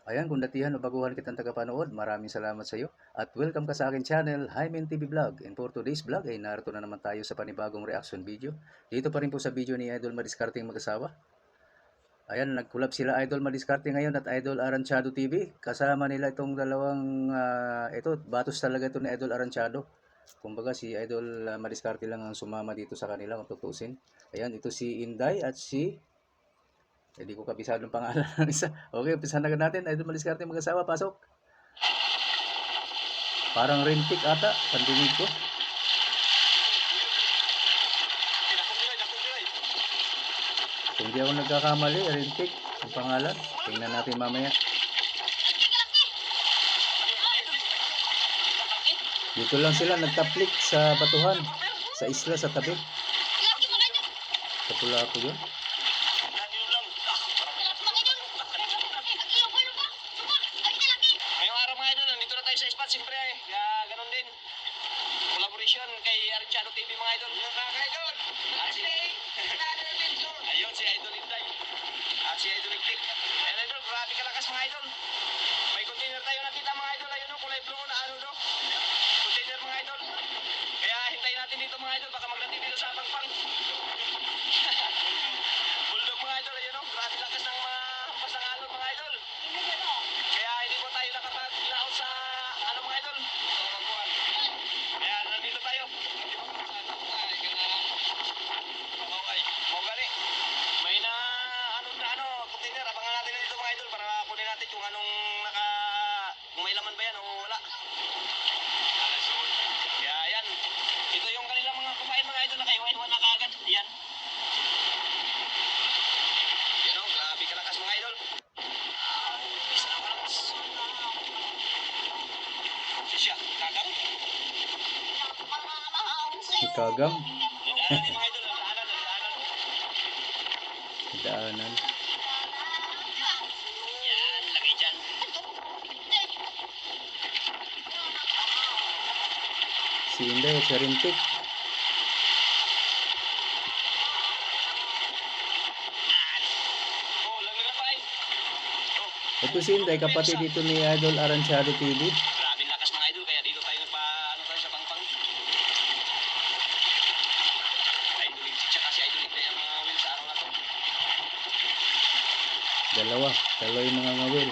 Ayan, kung datihan o baguhan kitang tagapanood, maraming salamat sa iyo at welcome ka sa aking channel, Hymen TV Vlog. And for today's vlog ay narito na naman tayo sa panibagong reaction video. Dito pa rin po sa video ni Idol Madiskarteng mag-asawa. Ayan, nag-collab sila Idol Madiskarte ngayon at Idol Aranchado TV. Kasama nila itong dalawang, ito, batos talaga ito ni Idol Aranchado. Kumbaga si Idol Madiskarte lang ang sumama dito sa kanila kung tutusin. Ayan, ito si Inday at si... Hindi ko kabisado ng pangalan ng isa. Okay, umpisahan na natin. Idol Madiskarte mag-asawa, pasok. Parang rentik ata, pandinig ko. Kung di ako nagkakamali, rentik ang pangalan. Tingnan natin mamaya. Dito lang sila nagtaplik sa batuhan. Sa isla, sa tabi. Kapula ko yun. Siyempre kaya ganun din. Collaboration kay Aranchado TV mga idol. Mga idol. Ayun si Idol Inday. At si Idol Iktik. Ayun idol, grabe kalakas mga idol. May container tayo nakita mga idol. Ayun o, kulay blue na ano do. Container mga idol. Kaya hintayin natin dito mga idol. Baka magdating dito sa pagpang. Bulldog mga idol. Ayun o, grabe lakas ng hampas ng alon mga idol. Kaya hindi po tayo nakapag-laot sa ano mga idol. Kaya nandito tayo. Mogari. May na ano container. Abangan natin dito mga idol para kunin natin kung anong kung may laman ba yan o wala. Kaya yan. Ito yung kanilang mga kumain mga idol na kaiwan-iwan na kaagad. Yan. Yan o, grabe kalakas mga idol. Isa na kalas. Siya, kagang. Ikagang. Nadaanan din mga idol. Nadaanan. Daanan. Yan, lagay dyan. Si Inday at si rentik. Oh, lagay pa eh. Oh, Ito si Inday, kapatid dito ni Idol Aranchado TV. grabe lakas mga idol. Kaya dito tayo nagpa, ano tayo sa pangpang. Idol Iktik siya kasi Idol Iktik ang mga wheel sa araw na to. Dalawa yung mga ngawil.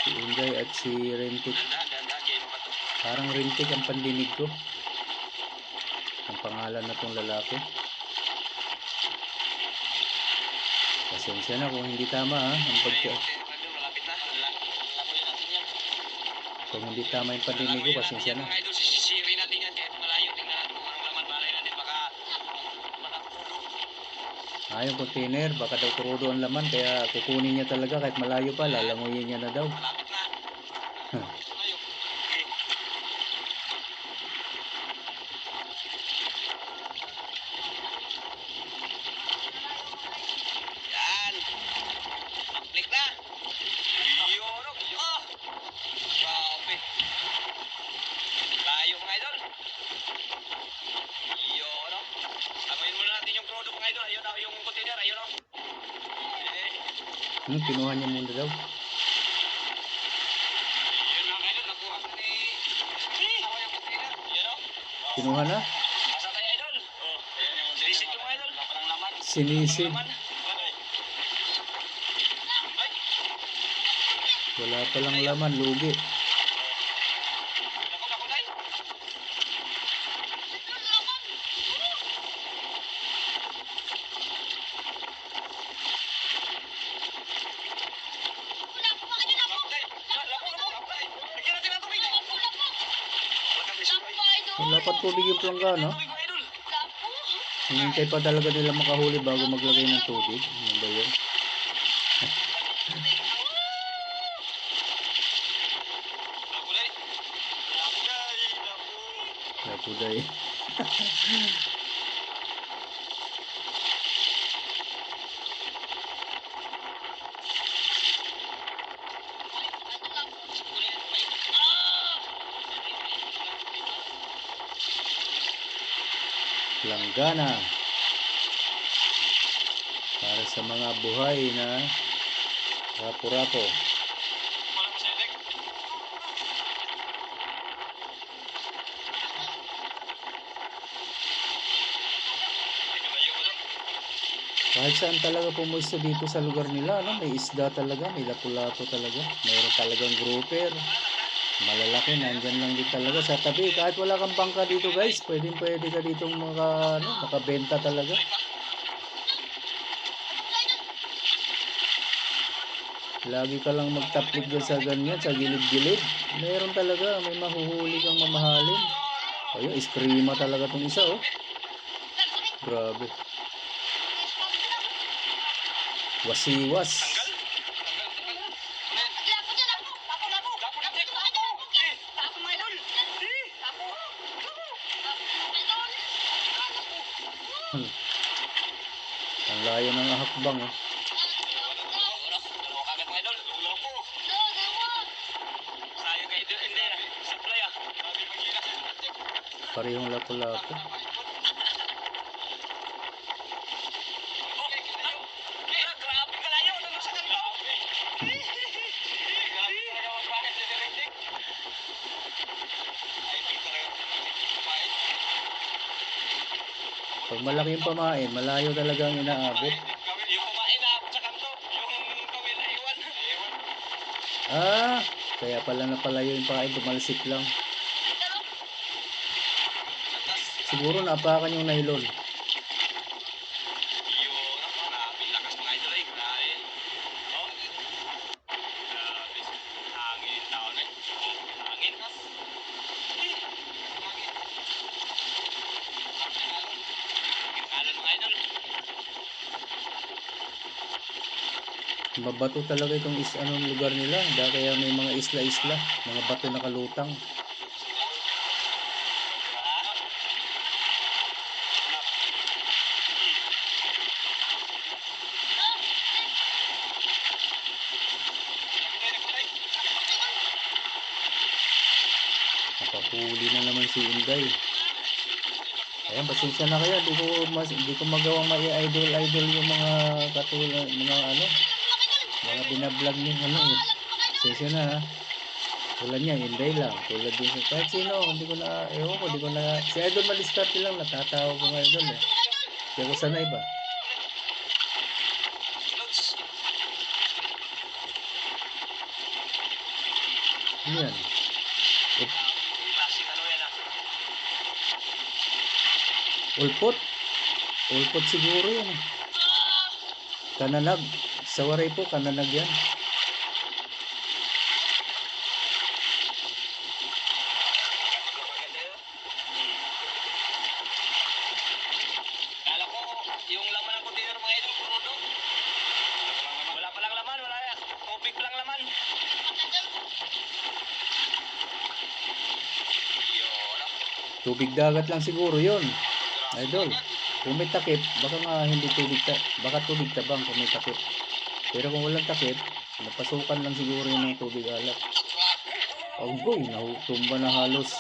Si Inday at si rentik. Dahan, Jay mo pa to. Parang rentik ang pandinig ko. Ang pangalan na tong lalaki. Pasensya na kung hindi tama ha. Ang pagka... Malapit na. Labunin natin yan. Kung hindi tama yung pandinig ko, pasensya na. Mga idol, sisisirin natin yan. Kahit malayo, tingnan natin kung anong laman. Balay natin baka Yung container, baka daw kurudo ang laman. Kaya kukunin niya talaga kahit malayo pa. Lalanguyin niya na daw. malapit na. Malayo. Okay. Yan. Klik na. Yun. Oh. Grabe. Layo mga idol. Yun. Amoyin muna natin yung product mga idol. Ayun yung container. Ayun o. Kinuha niya muna daw. Yun mga idol. Nakuha ko ni... Sama yung container. Yun o. Kinuha na? Asa tayo idol? Oh. Ayan yung sinisid yung mga idol. Parang laman. Sinisid. Laman. Ay. Wala palang laman, lugi. Ako tayo. Dapat tubig yung planggana. Hinintay pa talaga nila makahuli bago maglagay ng tubig. Ano ba yun? Napuday. Langgana para sa mga buhay na rapo-rapo. Wala pa siya, Dek. Layo ko doon. Kahit saan talaga pumuisto dito sa lugar nila, no? May isda talaga, may lapu-lapu talaga. Mayroon talagang grouper. Malalaki, nandyan lang din talaga sa tabi. Kahit wala kang bangka dito guys, pwede ka ditong makabenta talaga. Lagi ka lang magtaplik dyan sa ganyan, sa gilid-gilid. Meron talaga, may mahuhuli kang mamahalin. Ayun, iskrima talaga tong isa, oh. Grabe. Wasiwas. Ang layo ng hakbang, oh. Parehong lapu-lapu. Pag malaki yung pamain, malayo talaga ang inaabot. Yung kumain na sa kanto, yung kawin na iwan. Ah, kaya pala napalayo yung pakain, tumalsik lang. Siguro naapakan yung nylon. Yun, grabe lakas mga idol ay. Grabe. Oh. Grabe. Hangin taon eh. Hangin. Alon mga idol. Mabato talaga itong lugar nila. Kaya may mga isla-isla, mga bato na kalutang. Nakahuli na naman si Inday. Ayan, pasensya na kayo. Di ko magawang ma-idol yung mga katulad, mga binablog niyo eh. Pasensya na ha. Tulad niya, Inday lang. Tulad din sa kahit sino, hindi ko na, si Idol Madiskarte lang, natatawa ko nga Idol eh. Hindi ako sanay ba? Yan. Klaseng ano yan ah. Ulpot. Ulpot siguro yan. Kananag. Sa waray po, kananag yan. Kala ko yung laman ng container mga idol puro do. Wala pa lang laman, wala yan. Tubig lang laman. Yun. Tubig dagat lang siguro yun. Idol. Kung may takip, baka nga hindi baka tubig tabang kung may takip. Pero kung walang takip, napasukan lang siguro yun ng tubig alak. Boy, nahutumba na halos.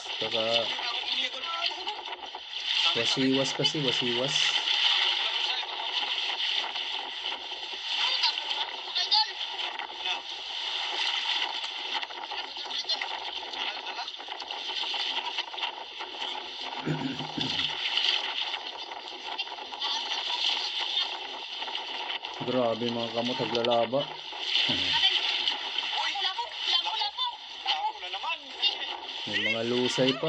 Wasiwas kasi, wasiwas. Grabe mga kamot, naglalaba. May mga lusay pa.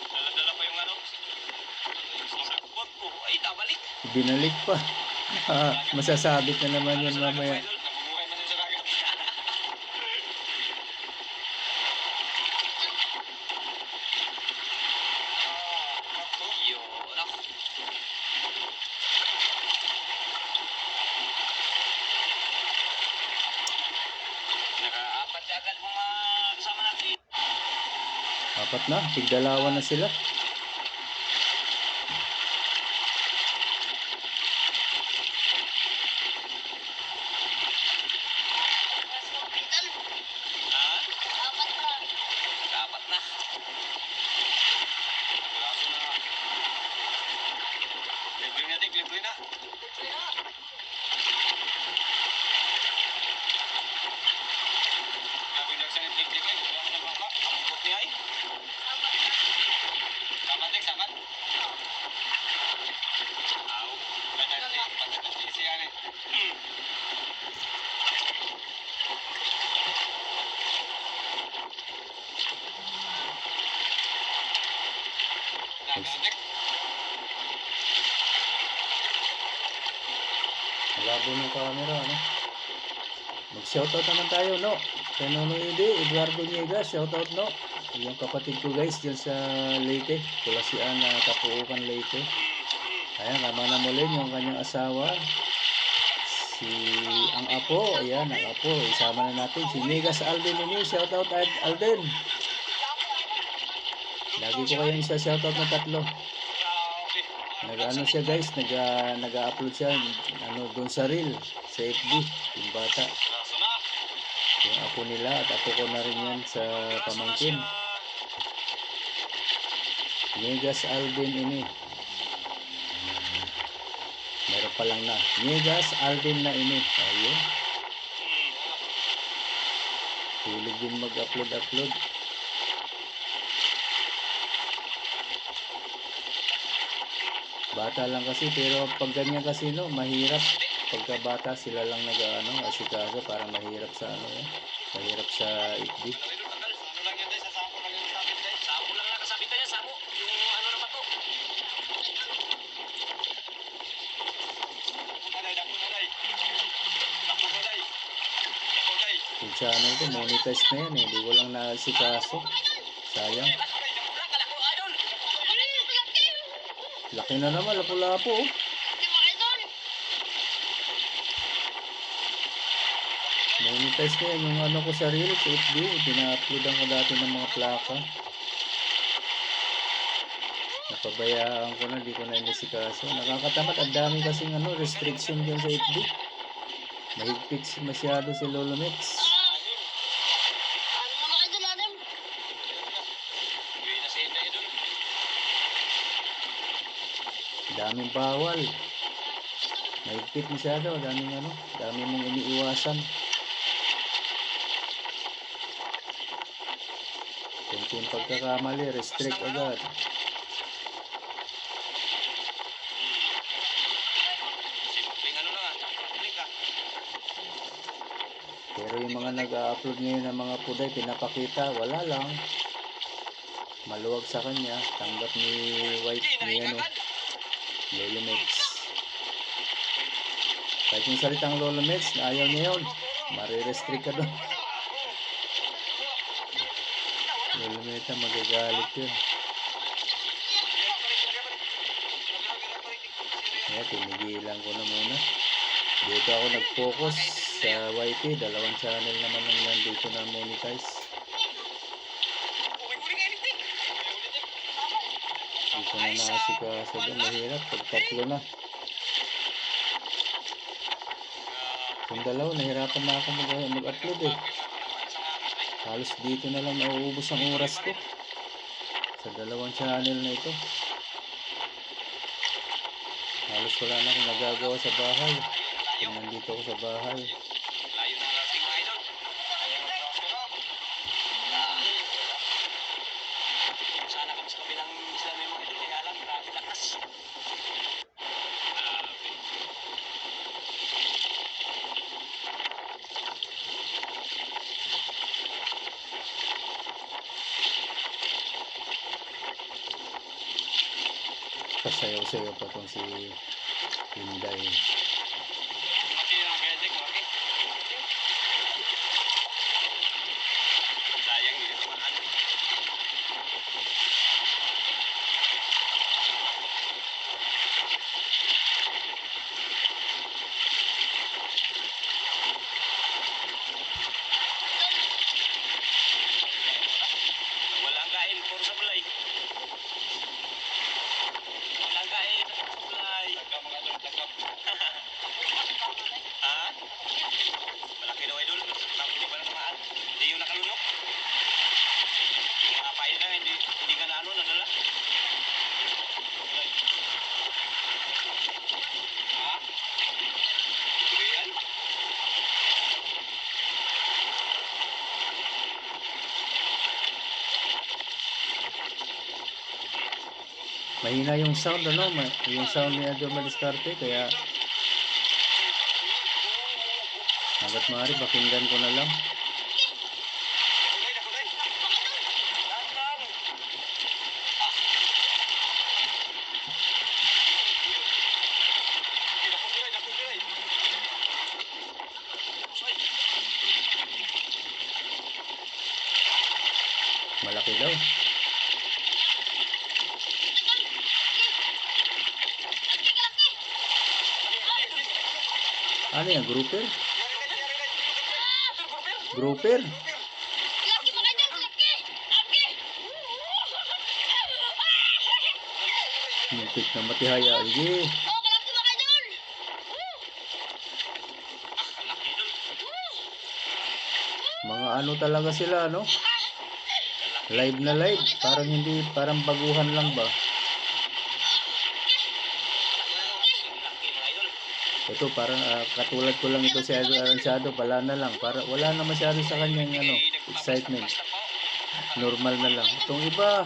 Dala-dala pa yung ano. Sakbot ko. Ay, tabalik. Binalik pa. Masasabit na naman yun mamaya. Nabubuhay man sa dagat. Yun. Nakaapat agad mga kasama natin. Apat na, tigdalawan na sila. Malabo ng camera, ano? Mag-shoutout naman tayo, no? Kay Nonoy Ede, Eduardo Niegas, shoutout, no? Yung kapatid ko guys, dyan sa Leyte, Kulasian na Kapuukan Leyte. Ayan, Manamulin, yung kanyang asawa. Si, ang apo, ayan, ang apo, isama na natin. Si Niegas Alden ini, shoutout Alden. Lagi ko kayong isa shoutout na tatlo. Nag-ano siya guys, nag-upload siya doon sa reel, sa FB, yung bata. Yung apo nila at apo ko na rin yan sa pamangkin. Niegas Alden ini. Meron pa lang na. Niegas Alden na ini. Ayun. Hilig din mag-upload. Bata lang kasi, pero pag ganyan kasi no, mahirap. Pagka bata sila lang asikaso, parang mahirap sa mahirap sa FB. Yung channel ko, monetize na yan eh. Hindi ko lang naasikaso. Sayang. Laki na naman, lapu-lapo oh. Monetize na yan. Yung ko sa reel, sa FB, pina-uploadan ko dati ng mga plaka. Napabayaan ko na, di ko na inisikaso. Nakakatamad, ang dami kasing restriction dyan sa FB. Mahigpit masyado si Lolo Mix. Daming bawal. Mahigpit masyado, daming mong iniiwasan. Kunting pagkakamali, restrict agad. Pero yung mga nag-upload ngayon ng mga puday, pinapakita, wala lang. Maluwag sa kanya, tanggap ni White ni Lolo Mix. Kahit yung salitang Lolo Mix, ayaw niya yun. Marirestrict ka doon. Lolo Mix, magagalit yun. Kaya tinigilan ko na muna. Dito ako nag-focus sa YT. Dalawang channel naman ang nandito na monetize. Hindi ko na naasikaso doon. Mahirap. Pag tatlo na. Kung dalawa, nahirapan na ako mag-upload eh. Halos dito na lang nauubos ang oras ko. Sa dalawang channel na ito. Halos wala na akong nagagawa sa bahay. Kung nandito ako sa bahay. Sana kami sa kabilang isla may mga ito, kaya lang, grabe lakas. Pasayaw-sayaw pa itong si Inday. Walang kain, puro sa bulay. Walang kain, puro sa bulay. Tagam mga idol, tagam. Ha? Malaki daw idol. Hindi ba naman? Hindi yung nakalunok. Yung mga kapain lang, hindi ka na nadala. Ha? Yan? Mahina yung sound yung sound ni Adol Madiskarte, kaya hanggat maaari pakinggan ko na lang. malaki daw. Ano yan, grouper? Grouper? Laki mga idol, laki! Laki! Muntik na matihaya. Sige. Oh, kalaki mga idol! Mga ano talaga sila, no? Live na live. Parang hindi, parang baguhan lang ba? Ito parang katulad ko lang ito si Idol Aransado. Wala na lang. Wala na masyado sa kanyang ano, excitement. Normal na lang. Itong iba,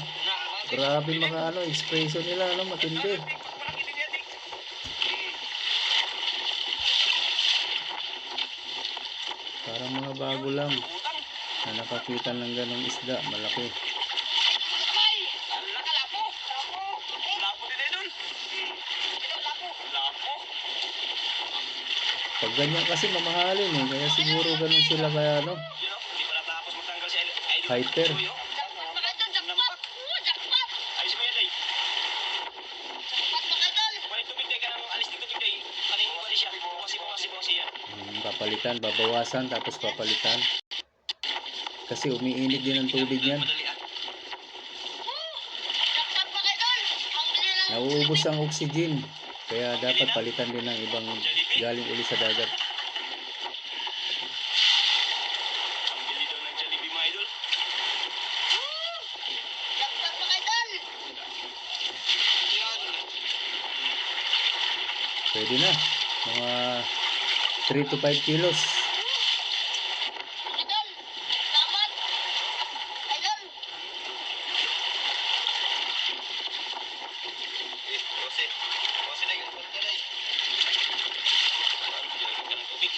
grabe mga ano, expression nila, ano, matindi. Parang mga bago lang na nakakita ng ganong isda, malaki. Pag ganyan kasi mamahalin eh, kaya siguro ganun sila kaya ano, hyper. Mga idol, jackpot! Jackpot! Ayos mo yan, day. Jackpot mga idol! Walang tubig, day. Kanang alis ng tubig, day. Kanin mo siya. Bungasi yan. Papalitan, babawasan, tapos papalitan. Kasi umiinit din ang tubig yan. Madali, ah. Jackpot mga idol! Ang bili lang. Nauubos ang oxygen, kaya dapat palitan din ng ibang galing uli sa dagat. Ang bili daw ng Jollibee, mga idol. Jackpot mga idol! Pwede na, mga 3 to 5 kilos. Idol! Salamat! Idol! Bose, day. Bose, day. Kanang tubig.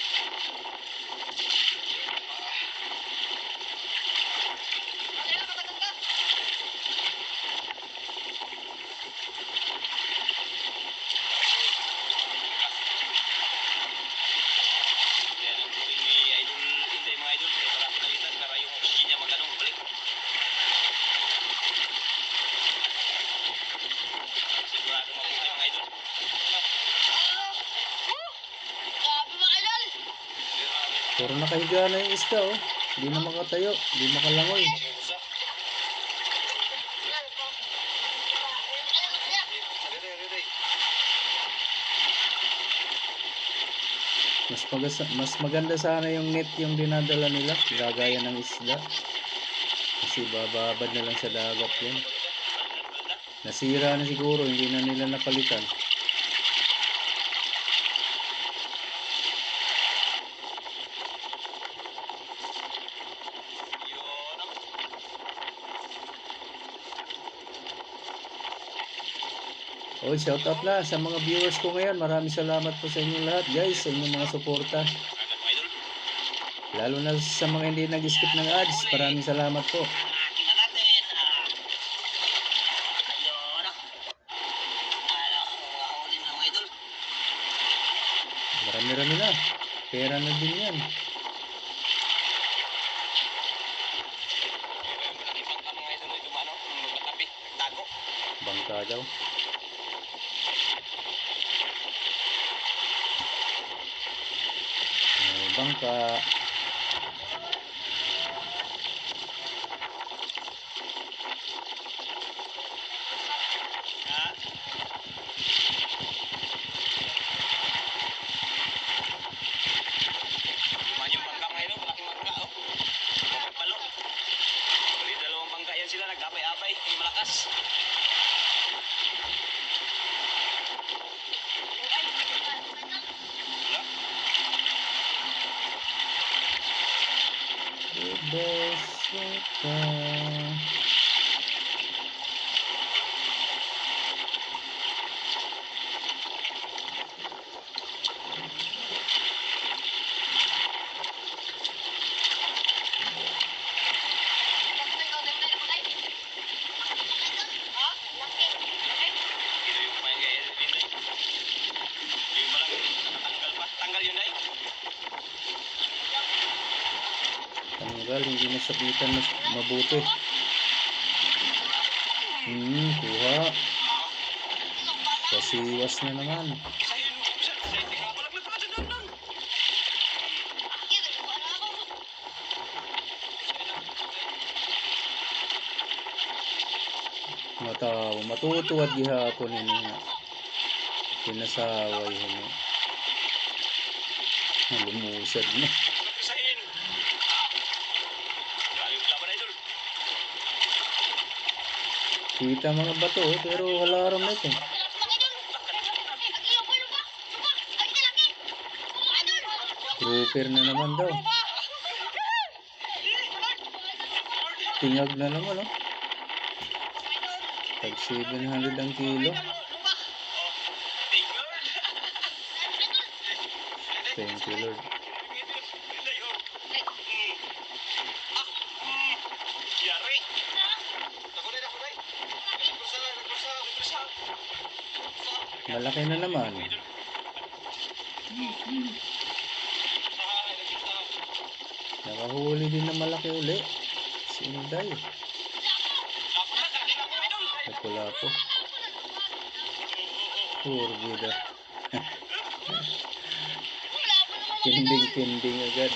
Ano yung kapatid ka? Yan ang tubig ni Idol Inday, mga idol. Kaya para pinalitan para yung oxygen niya magano balik. Sigurado mabuhay, mga idol. Grabe mga idol! Pero nakahiga na yung isda, oh. Hindi na makatayo, hindi makalangoy. Usa. Yan po. Ayun, kaya. Mas maganda sana yung net yung dinadala nila, gagaya ng isda. Kasi bababad na lang sa dagat yan. Nasira na siguro, hindi na nila napalitan. Yun, ah. Oh, shout out na sa mga viewers ko ngayon. Maraming salamat po sa inyong lahat, guys, sa inyong mga suporta. Agad, mga idol. Lalo na sa mga hindi nag-skip ng ads. Maraming salamat po. Tingnan natin. Ayun, ah. Huli na, mga idol. Marami-rami na. Pera na din yan. Malaking bangka, mga idol. Ito ba, ano? Magkatabi. Tago. Bangka daw. May bangka. Ah. Lima yung bangka, mga idol. Malaking bangka, oh. Palo. Bali, dalawang bangka yan sila. Nag-abay-abay. Yung malakas. Wala. Bebesota. Ito yung kumain kay Edwin, day. Yung palang nakatanggal pa. Tanggal yun, day. Tanggal, hindi nasabitan mas mabuti. Kuha. Kasiwas na naman. Isahin mo. Isahin ka. Malaglag ka dyan doon. Kira, wala ako. Mataw, matutuwad gihapon ini nga. Pinasaway hini. Lumusad na. Isahin. Grabe yung laban, idol. Kita mga bato pero wala ram na ito. Grouper na naman daw. Tingag na naman oh. Tag 700 ang kilo. Thank you Lord. Yari. Nakulay. Nagkursa. Malaki na naman. Nakahuli din na malaki uli. Si Inday. Lapo-lapo. Poor bida. Kinding agad.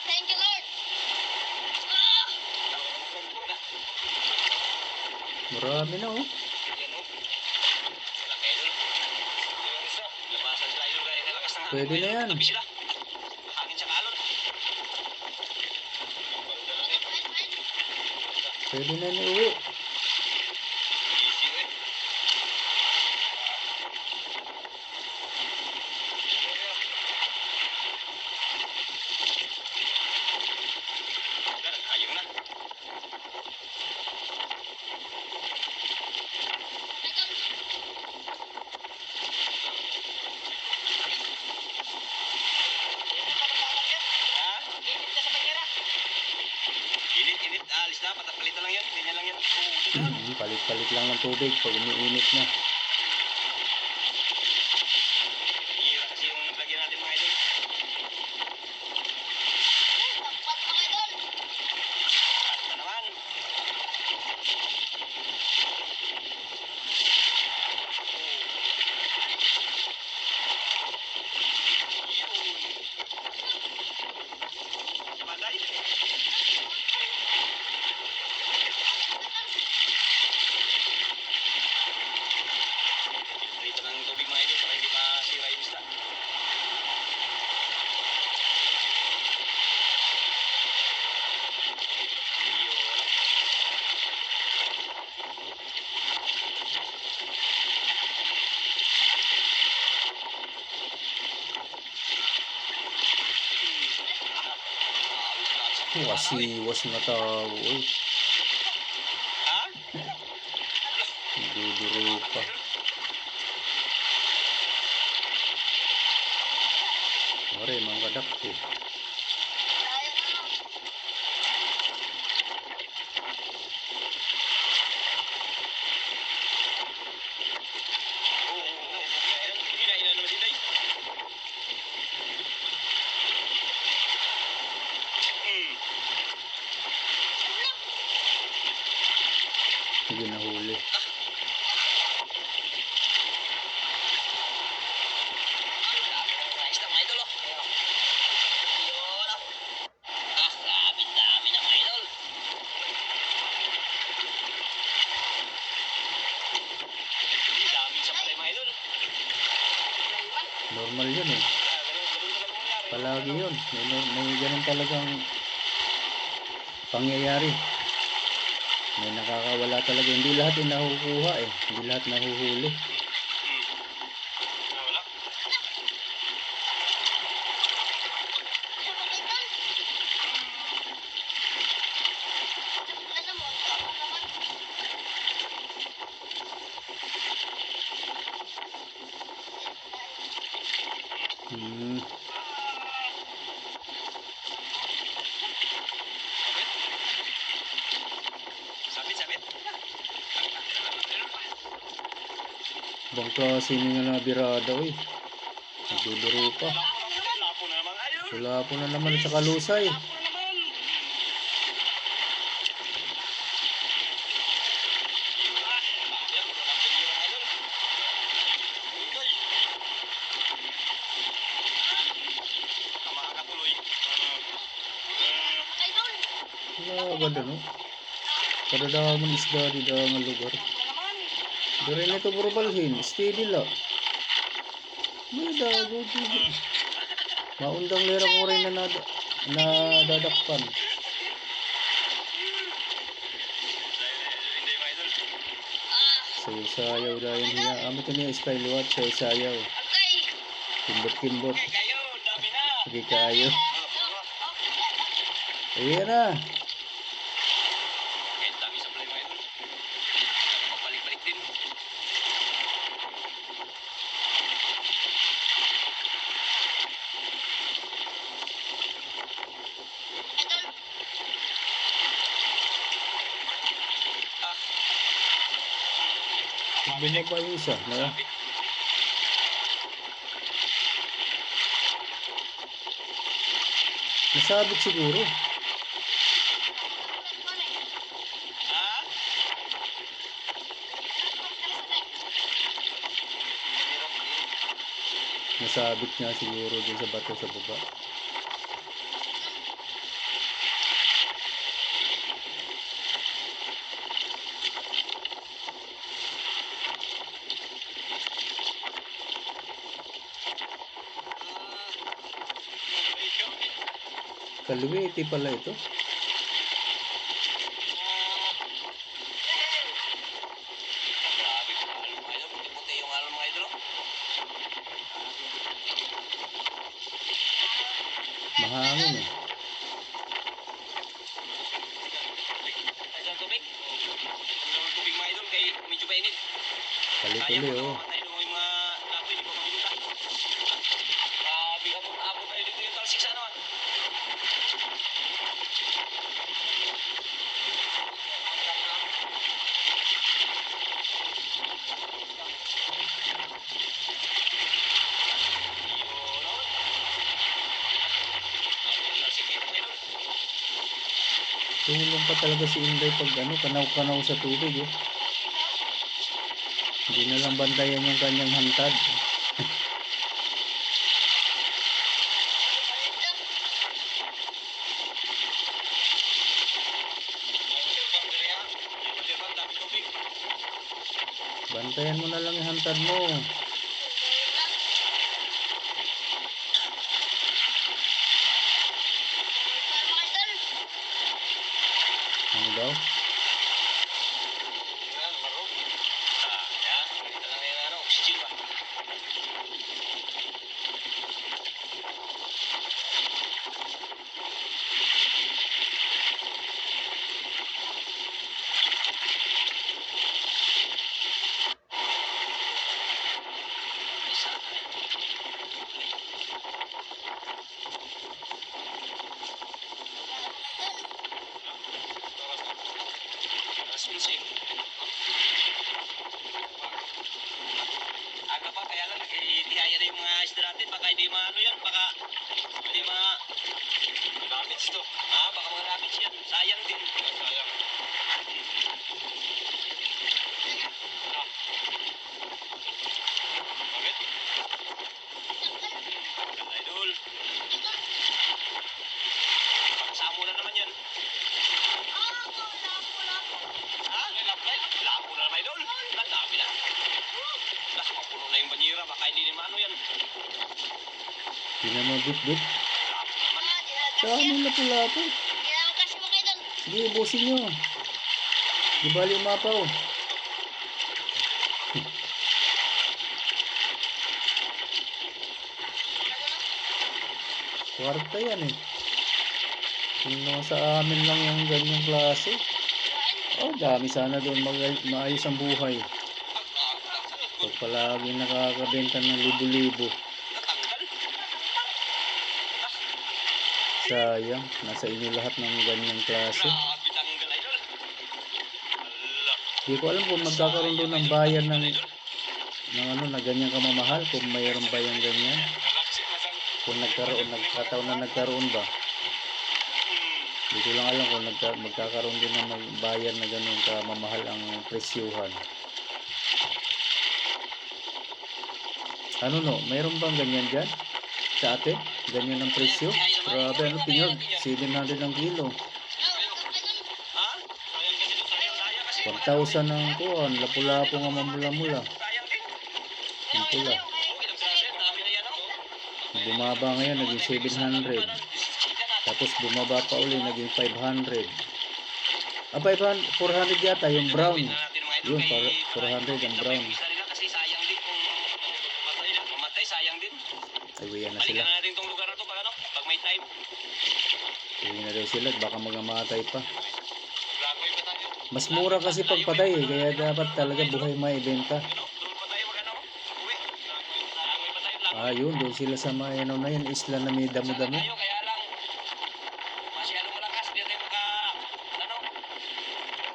Thank you, Lord. Marami na oh. Pwede na yan. Hangin sa kalon. Pwede na niuwi. Ayun na. Ha? Init. Alis na. Patapalitan lang yan. Ganyan lang yan. Palit-palit lang ng tubig pag umiinit na. Hira kasi yung lagyan natin mga idol. Tapat mga idol. At na naman. Panday. Dito ng tubig mga idol para hindi masira yung isda. Yun. Kasiwas na tao. Uy, Ha? duduro pa. Mare, mga kadak eh. Ilan naman sila eh. Hindi nahuli. Nice na mga idol oh. Yun oh. Grabe dami na mga idol. Daming sa patay mga idol. Normal yun eh. Ganun talaga mangyari. Palagi yun. May ganun talagang pangyayari. May nakakawala talaga. Hindi lahat yung nakukuha eh. Hindi lahat nahuhuli. Wala. Hmm. Sabit. Ibang klase nga na birada eh. Nagbibiro pa. Lapo na naman, idol. Wala po na naman sa kalusay. Lapo na naman. Yan, wala nang banyera, idol. Uy. Makakatuloy. Idol. Wala ganda no. Kadadaman isda di daang lugar. Dari nito burbalhin, steady la. May dago dito. Maundang lera ko rin na nadadakpan. Hindi, mga idol. Sayaw dahil niya. Amit niya style what, sayaw. Okay. Kimbot-kimbot. Okay, kayo, dami na. Sige kayo. Okay. Ayan na. Okay, dami sa play, mga idol. Papalik-balik din. Idol. Bumaba yung isa. Na, Sabi. nasabit siguro. Ha? Nasabit nga siguro dun sa bato sa baba. Kaliwete pala ito. Grabe, alon, mga idol. Puti yung alon, mga idol. Mahangin eh. Ay, saan tubig? Ang tubig, mga idol, kay medyo mainit. Kali-kali oh. Mamatay doon yung mga lapoy, di pa maguguta. Grabe, abot tayo dito yung talsik sa ano, ah. Tulong pa talaga si Inday pag ano, kanaw-kanaw sa tubig eh. Hindi na lang bantayan yung kanyang hantad. Bantayan mo na lang yung hantad mo. Ano daw? Aga pa, kaya lang, itihaya na yung mga isda natin. Baka hindi maano yan, baka hindi damage to. Ha, baka mga damage yan. Sayang din. Sayang. Bakit? Idol. Pagsamo na naman yan. Ha? Lapo na naman, idol. Ang dami na. Mapuno na yung banyera, baka hindi naman ano yan. Hindi na mabit-bit. Lapo naman. Saan yung lapu-lapu? Sige, ubusin nyo. Di bali umapaw. Kwarta yan eh. Kung sa amin lang yung ganyang klase. Oh, dami sana doon maayos ang buhay. Pag palagi nakakabenta ng libo-libo. Natanggal. Sayang, nasa inyo lahat ng ganyang klase. Grabe tanggal, idol. Ala. Di ko alam kung magkakaroon doon ng bayan ng ng ano na ganyan kamamahal, kung mayroon ba yung ganyan, kung nagkataon na nagkaroon ba. Hindi ko lang alam kung magkakaroon din ng magbayad na ganun kamamahal ang presyuhan. Ano no, mayroon bang ganyan dyan sa atin? Ganyan ang presyo? Grabe, ano tingnan, 700 ang kilo. Ha? Sayang kasi 1,000 ang kuhan, lapu-lapu nga mamula-mula. sayang din. Ang pula. Oh, ilang klase, ang dami na yan, oh. Bumaba ngayon, naging 700. Tapos bumaba pa uli, naging 500. 400 yata, yung brown. Yun, 400 ang brown. Kasi sayang din kung mamatay, sayang din. Ay, uwi na sila. Balikan na natin tong lugar na to pag may time. Uwi na daw sila, baka magamatay pa. Lagoy pa tayo. Mas mura kasi pagpatay eh, kaya dapat talaga buhay maibenta. Doon pa tayo uwi. Lagoy pa tayo. Ah, yun, doon sila sa may ano na yun, isla na may damo-damo. Tayo, kaya lang masyado malakas. Hindi tayo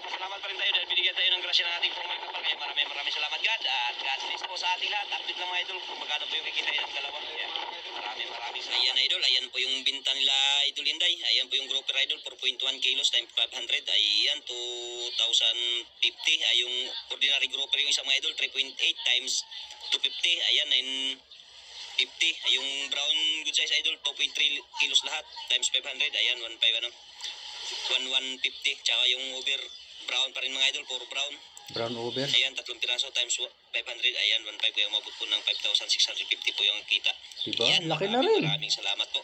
Salamat pa rin tayo dahil binigyan tayo ng grasya ng ating pong may kapal. Kaya maraming salamat God. At God bless po sa ating lahat. Update lang mga idol kung magkano po yung kikita ng dalawa. Kaya maraming Ayan idol, ayan po yung binta nila Idol Inday. Ayan po yung grouper idol, 4.1 kilos times 500. Ayan, 2,050. Ay yung ordinary grouper yung isang mga idol, 3.8 times 250. Ayan, 950. Ay yung brown good size idol, 2.3 kilos lahat times 500. Ayan, 1.5 ano. 1,150. Tsaka yung over brown pa rin mga idol, puro brown. Brown over. Ayan, 3 piraso times 500. Ayan, 1.5 po yung mabot po ng 5,650 po yung kita. Diba? Ayan, Laki na rin. Maraming salamat po.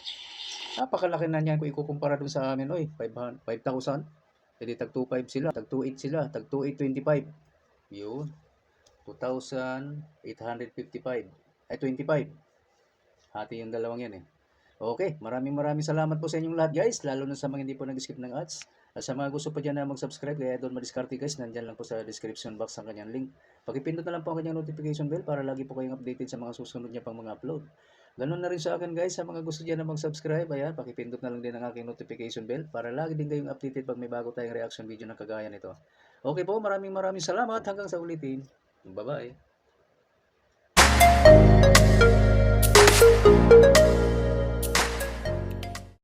Napakalaki na niyan kung ikukumpara dun sa amin. Oy, 5,000. Jadi tag 2.5 sila, tag 2.8 sila, tag 2.825. Yun. 2,855. Ay, 25. Hati yung dalawang yan eh. Okay, maraming salamat po sa inyong lahat guys, lalo na sa mga hindi po nag-skip ng ads. At sa mga gusto pa dyan na mag-subscribe, kaya Idol Madiskarte guys, nandyan lang po sa description box ang kanyang link. Pakipindot na lang po ang kanyang notification bell para lagi po kayong updated sa mga susunod niya pang mga upload. Ganun na rin sa akin guys, sa mga gusto dyan na mag-subscribe, ayan, pakipindot na lang din ang aking notification bell para lagi din kayong updated pag may bago tayong reaction video na kagaya nito. Okay po, maraming salamat, hanggang sa ulitin. Bye-bye.